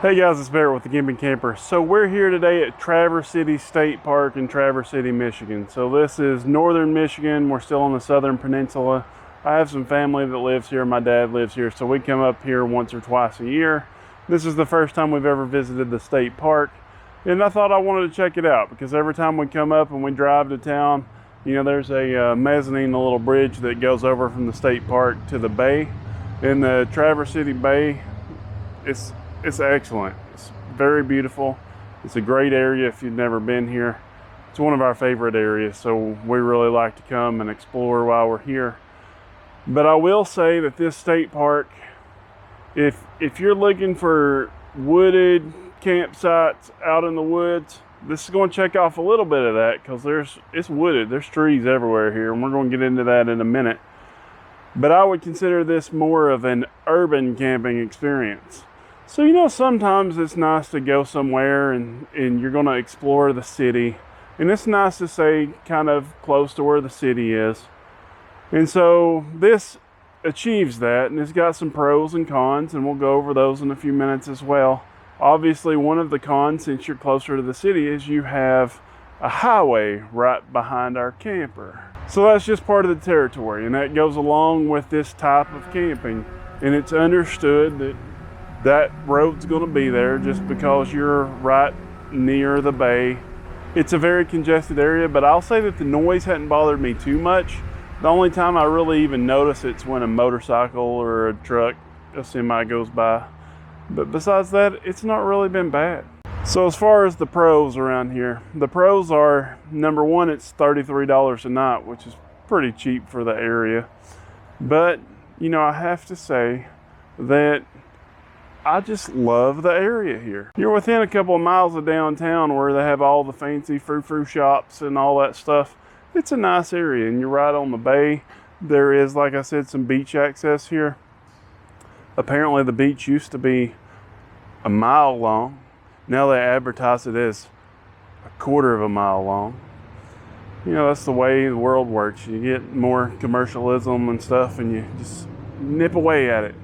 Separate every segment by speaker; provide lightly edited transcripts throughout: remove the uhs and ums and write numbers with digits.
Speaker 1: Hey guys, it's Barrett with the Gimping Camper. So we're here today at Traverse City State Park in Traverse City, Michigan. So this is northern Michigan. We're still on the southern peninsula. I have some family that lives here. My dad lives here, so we come up here once or twice a year. This is the first time we've ever visited the state park, and I thought I wanted to check it out because every time we come up and we drive to town, you know, there's a mezzanine, a little bridge that goes over from the state park to the bay. In the Traverse City Bay, it's excellent. It's very beautiful. It's a great area if you've never been here. It's one of our favorite areas, so we really like to come and explore while we're here. But I will say that this state park, if you're looking for wooded campsites out in the woods, this is going to check off a little bit of that because it's wooded. There's trees everywhere here, and we're going to get into that in a minute. But I would consider this more of an urban camping experience. So, you know, sometimes it's nice to go somewhere and you're going to explore the city. And it's nice to stay kind of close to where the city is. And so this achieves that, and it's got some pros and cons, and we'll go over those in a few minutes as well. Obviously, one of the cons, since you're closer to the city, is you have a highway right behind our camper. So that's just part of the territory, and that goes along with this type of camping. And it's understood that road's going to be there just because you're right near the bay. It's a very congested area, but I'll say that the noise hadn't bothered me too much. The only time I really even notice it's when a motorcycle or a truck, a semi goes by. But besides that, it's not really been bad. So as far as the pros around here, the pros are, number one, it's $33 a night, which is pretty cheap for the area. But, you know, I have to say that I just love the area here. You're within a couple of miles of downtown where they have all the fancy frou-frou shops and all that stuff. It's a nice area, and you're right on the bay. There is, like I said, some beach access here. Apparently the beach used to be a mile long. Now they advertise it as a quarter of a mile long. You know, that's the way the world works. You get more commercialism and stuff, and you just nip away at it.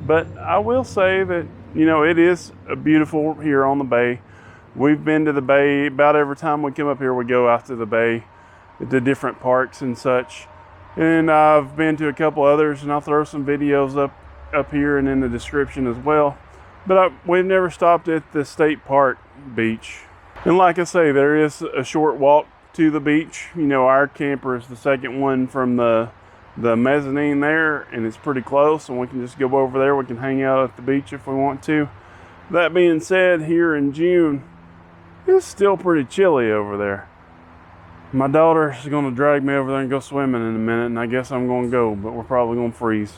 Speaker 1: But I will say that, you know, it is beautiful here on the bay. We've been to the bay about every time we come up here. We go out to the bay, to different parks and such. And I've been to a couple others, and I'll throw some videos up here and in the description as well. But we've never stopped at the state park beach. And like I say, there is a short walk to the beach. You know, our camper is the second one from the mezzanine there, and it's pretty close, and we can just go over there. We can hang out at the beach if we want to. That being said, here in June, it's still pretty chilly over there. My daughter is going to drag me over there and go swimming in a minute, and I guess I'm going to go, but we're probably going to freeze.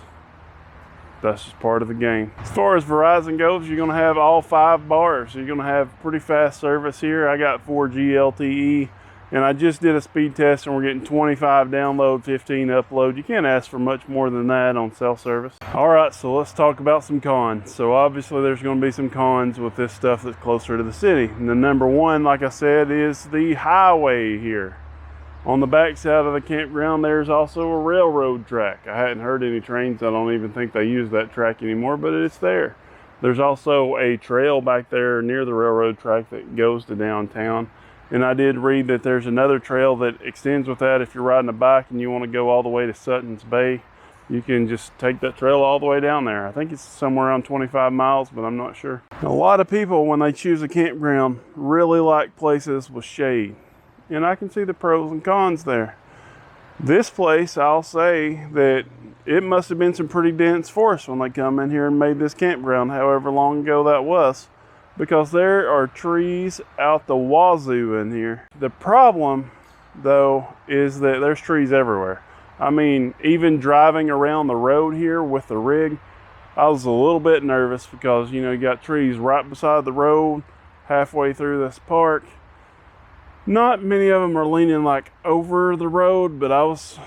Speaker 1: That's just part of the game. As far as Verizon goes, you're going to have all 5 bars. So you're going to have pretty fast service here. I got 4G LTE. And I just did a speed test, and we're getting 25 download, 15 upload. You can't ask for much more than that on cell service. All right, so let's talk about some cons. So obviously there's going to be some cons with this stuff that's closer to the city. And the number one, like I said, is the highway here. On the back side of the campground, there's also a railroad track. I hadn't heard any trains. I don't even think they use that track anymore, but it's there. There's also a trail back there near the railroad track that goes to downtown. And I did read that there's another trail that extends with that. If you're riding a bike and you want to go all the way to Sutton's Bay, you can just take that trail all the way down there. I think it's somewhere around 25 miles, but I'm not sure. A lot of people, when they choose a campground, really like places with shade. And I can see the pros and cons there. This place, I'll say that it must have been some pretty dense forest when they come in here and made this campground, however long ago that was. Because there are trees out the wazoo in here. The problem, though, is that there's trees everywhere. I mean, even driving around the road here with the rig, I was a little bit nervous because, you know, you got trees right beside the road, halfway through this park. Not many of them are leaning like over the road, but I was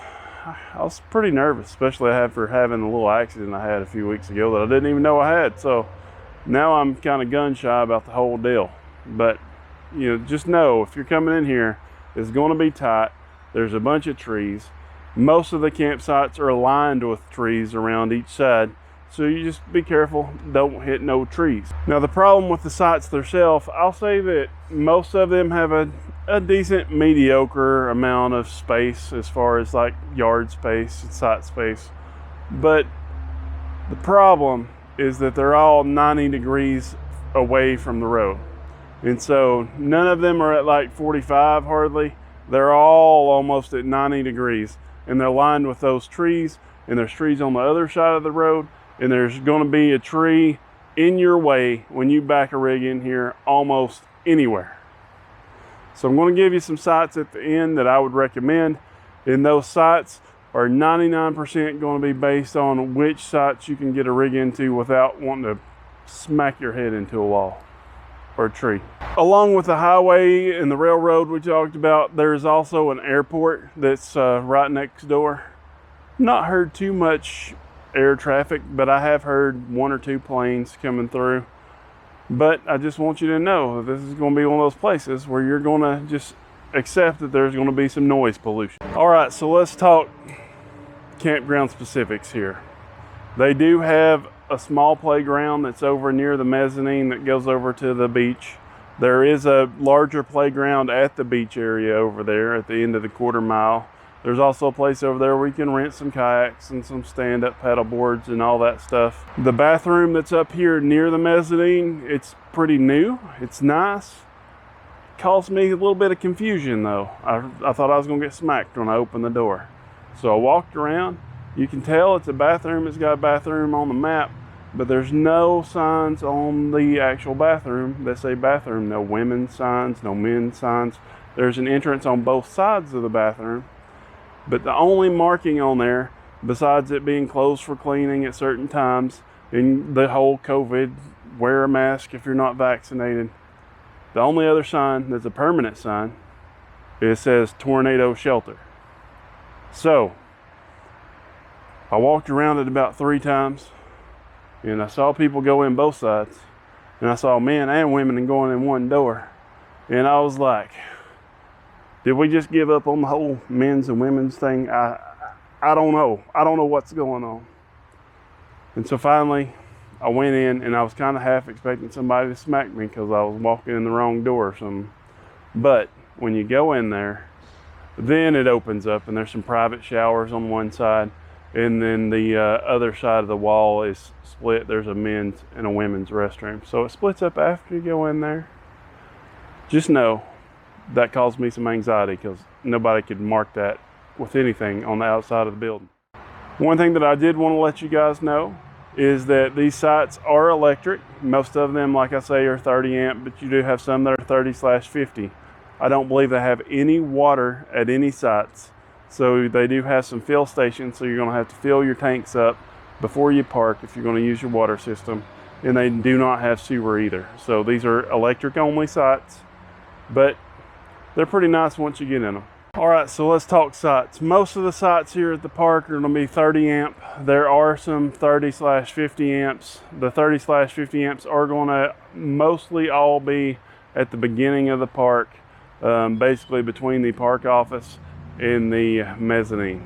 Speaker 1: pretty nervous, especially after having a little accident I had a few weeks ago that I didn't even know I had. So now I'm kind of gun shy about the whole deal. But, you know, just know if you're coming in here, it's going to be tight. There's a bunch of trees. Most of the campsites are lined with trees around each side. so you just be careful, don't hit no trees. Now the problem with the sites themselves, I'll say that most of them have a decent mediocre amount of space as far as like yard space and site space, but the problem is that they're all 90 degrees away from the road, and so none of them are at like 45 hardly. They're all almost at 90 degrees, and they're lined with those trees, and there's trees on the other side of the road, and there's going to be a tree in your way when you back a rig in here almost anywhere. So I'm going to give you some sites at the end that I would recommend, and those sites are 99% going to be based on which sites you can get a rig into without wanting to smack your head into a wall or a tree. Along with the highway and the railroad we talked about, there's also an airport that's right next door. Not heard too much air traffic, but I have heard 1 or 2 planes coming through. But I just want you to know that this is going to be one of those places where you're going to just accept that there's going to be some noise pollution. All right, so let's talk campground specifics here. They do have a small playground that's over near the mezzanine that goes over to the beach. There is a larger playground at the beach area over there at the end of the quarter mile. There's also a place over there where you can rent some kayaks and some stand-up paddle boards and all that stuff. The bathroom that's up here near the mezzanine, it's pretty new. It's nice. Caused me a little bit of confusion though. I thought I was gonna get smacked when I opened the door. So I walked around. You can tell it's a bathroom. It's got a bathroom on the map, but there's no signs on the actual bathroom that say bathroom. No women's signs, no men's signs. There's an entrance on both sides of the bathroom, but the only marking on there, besides it being closed for cleaning at certain times and the whole COVID, wear a mask if you're not vaccinated, the only other sign that's a permanent sign, it says tornado shelter. So I walked around it about 3 times, and I saw people go in both sides, and I saw men and women going in one door, and I was like, did we just give up on the whole men's and women's thing? I don't know. I don't know what's going on. And so finally I went in, and I was kind of half expecting somebody to smack me because I was walking in the wrong door or something. But when you go in there, then it opens up, and there's some private showers on one side, and then the other side of the wall is split. There's a men's and a women's restroom. So it splits up after you go in there. Just know that caused me some anxiety because nobody could mark that with anything on the outside of the building. One thing that I did want to let you guys know is that these sites are electric. Most of them, like I say, are 30 amp, but you do have some that are 30/50. I don't believe they have any water at any sites. So they do have some fill stations, so you're going to have to fill your tanks up before you park if you're going to use your water system. And they do not have sewer either. So these are electric only sites, but they're pretty nice once you get in them. All right, so let's talk sites. Most of the sites here at the park are going to be 30 amp. There are some 30/50 amps. The 30/50 amps are going to mostly all be at the beginning of the park, basically between the park office and the mezzanine.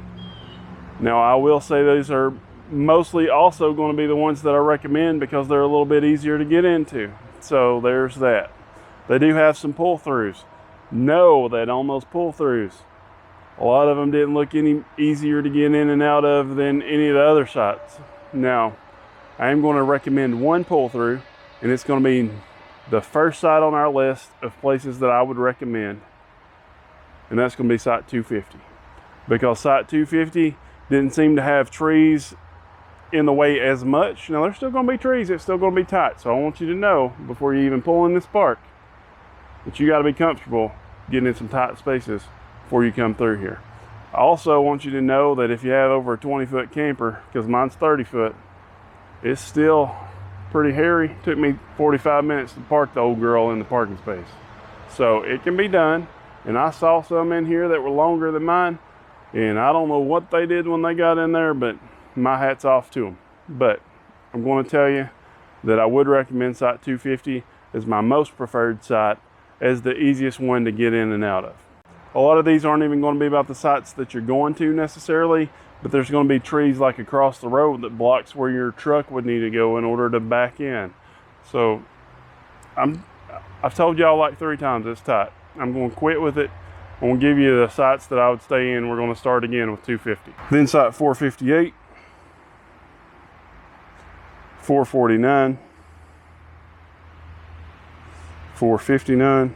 Speaker 1: Now I will say these are mostly also going to be the ones that I recommend because they're a little bit easier to get into. So there's that. They do have some pull-throughs. Know that on those pull-throughs, a lot of them didn't look any easier to get in and out of than any of the other sites. Now I am going to recommend one pull-through, and it's going to be the first site on our list of places that I would recommend. And that's going to be site 250, because site 250 didn't seem to have trees in the way as much. Now there's still going to be trees, it's still going to be tight. So I want you to know before you even pull in this park that you got to be comfortable getting in some tight spaces before you come through here. I also want you to know that if you have over a 20-foot camper, because mine's 30 foot, it's still pretty hairy. It took me 45 minutes to park the old girl in the parking space. So it can be done. And I saw some in here that were longer than mine, and I don't know what they did when they got in there, but my hat's off to them. But I'm going to tell you that I would recommend site 250 as my most preferred site, as the easiest one to get in and out of. A lot of these aren't even going to be about the sites that you're going to necessarily, but there's going to be trees like across the road that blocks where your truck would need to go in order to back in. So I've told y'all like 3 times it's tight. I'm going to quit with it. I'm going to give you the sites that I would stay in. We're going to start again with 250. Then site 458, 449, 459,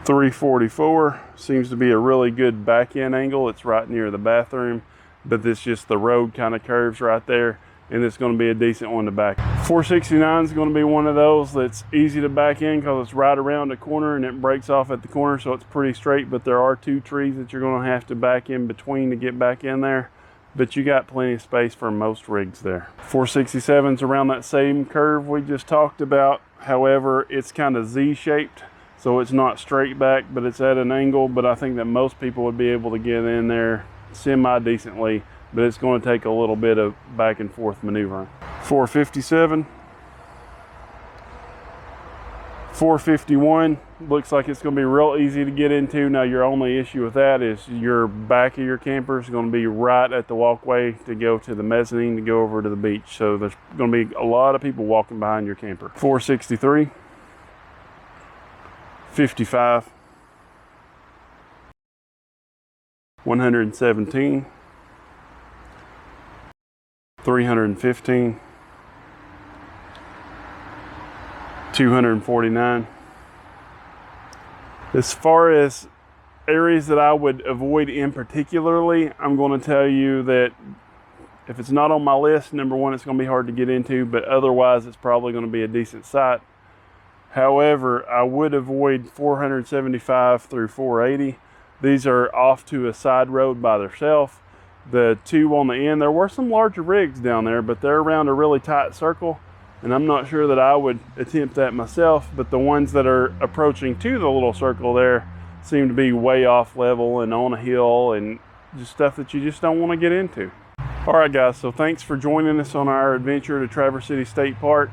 Speaker 1: 344 seems to be a really good back end angle. It's right near the bathroom, but it's just the road kind of curves right there, and it's going to be a decent one to back. 469 is going to be one of those that's easy to back in because it's right around the corner and it breaks off at the corner, so it's pretty straight, but there are 2 trees that you're going to have to back in between to get back in there, but you got plenty of space for most rigs there. 467 is around that same curve we just talked about. However, it's kind of Z-shaped, so it's not straight back, but it's at an angle. But I think that most people would be able to get in there semi-decently, but it's going to take a little bit of back and forth maneuvering. 457, 451 looks like it's going to be real easy to get into. Now your only issue with that is your back of your camper is going to be right at the walkway to go to the mezzanine to go over to the beach, so there's going to be a lot of people walking behind your camper. 463, 55, 117, 315, 249. As far as areas that I would avoid in particularly, I'm going to tell you that if it's not on my list, number one, it's going to be hard to get into, but otherwise it's probably going to be a decent site. However, I would avoid 475 through 480. These are off to a side road by themselves. The 2 on the end, there were some larger rigs down there, but they're around a really tight circle, and I'm not sure that I would attempt that myself, but the ones that are approaching to the little circle there seem to be way off level and on a hill and just stuff that you just don't want to get into. All right, guys, so thanks for joining us on our adventure to Traverse City State Park.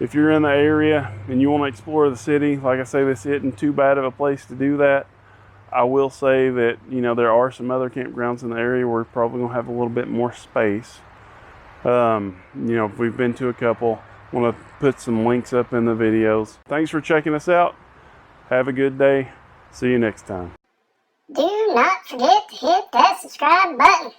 Speaker 1: If you're in the area and you want to explore the city, like I say, this isn't too bad of a place to do that. I will say that, you know, there are some other campgrounds in the area where we're probably going to have a little bit more space. You know, we've been to a couple. Want to put some links up in the videos. Thanks for checking us out. Have a good day. See you next time.
Speaker 2: Do not forget to hit that subscribe button.